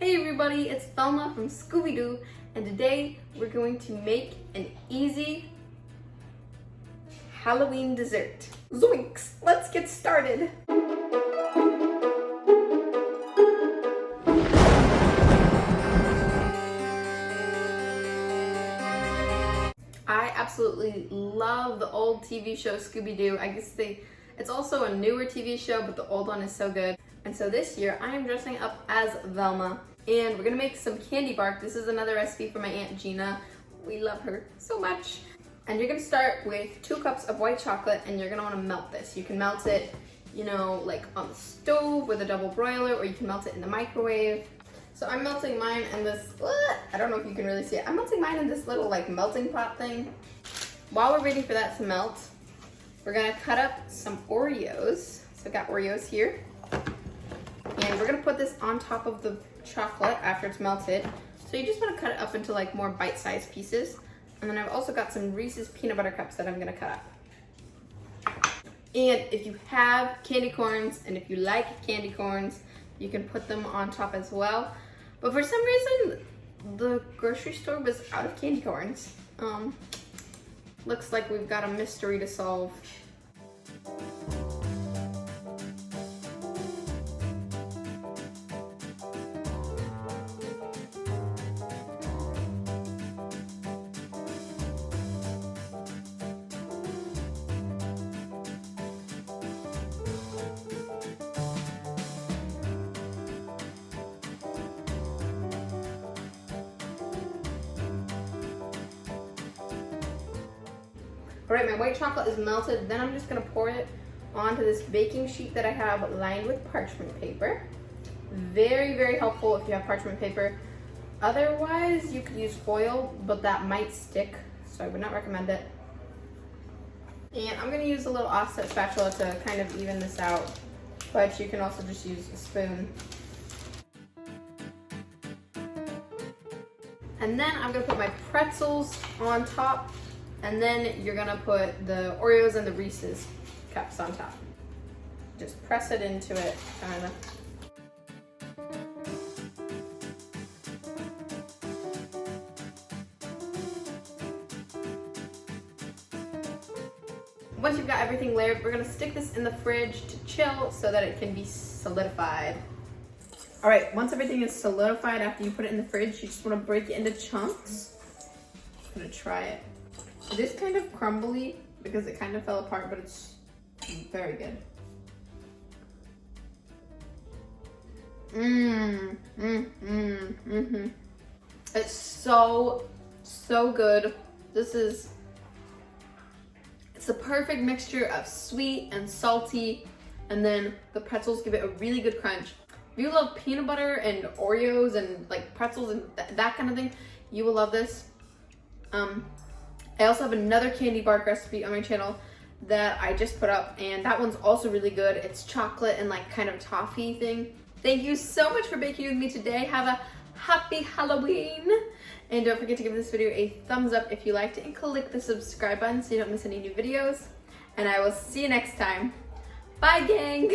Hey everybody, it's Thelma from Scooby-Doo, and today we're going to make an easy Halloween dessert. Zoinks! Let's get started! I absolutely love the old TV show Scooby-Doo. I guess it's also a newer TV show, but the old one is so good. And so this year I am dressing up as Velma. And we're gonna make some candy bark. This is another recipe from my Aunt Gina. We love her so much. And you're gonna start with 2 cups of white chocolate, and you're gonna wanna melt this. You can melt it, like on the stove with a double broiler, or you can melt it in the microwave. So I'm melting mine in this, I don't know if you can really see it. I'm melting mine in this little like melting pot thing. While we're waiting for that to melt, we're gonna cut up some Oreos. So I've got Oreos here. And we're gonna put this on top of the chocolate after it's melted. So you just wanna cut it up into like more bite-sized pieces. And then I've also got some Reese's peanut butter cups that I'm gonna cut up. And if you have candy corns, and if you like candy corns, you can put them on top as well. But for some reason, the grocery store was out of candy corns. Looks like we've got a mystery to solve. All right, my white chocolate is melted. Then I'm just gonna pour it onto this baking sheet that I have lined with parchment paper. Very, very helpful if you have parchment paper. Otherwise, you could use foil, but that might stick, so I would not recommend it. And I'm gonna use a little offset spatula to kind of even this out, but you can also just use a spoon. And then I'm gonna put my pretzels on top. And then you're gonna put the Oreos and the Reese's cups on top. Just press it into it, kinda. Once you've got everything layered, we're gonna stick this in the fridge to chill so that it can be solidified. All right, once everything is solidified after you put it in the fridge, you just wanna break it into chunks. I'm gonna try it. It is kind of crumbly because it kind of fell apart, but it's very good. It's so good. It's a perfect mixture of sweet and salty, and then the pretzels give it a really good crunch. If you love peanut butter and Oreos and like pretzels and that kind of thing, you will love this. I also have another candy bark recipe on my channel that I just put up, and that one's also really good. It's chocolate and like kind of toffee thing. Thank you so much for baking with me today. Have a happy Halloween. And don't forget to give this video a thumbs up if you liked it, and click the subscribe button so you don't miss any new videos. And I will see you next time. Bye, gang.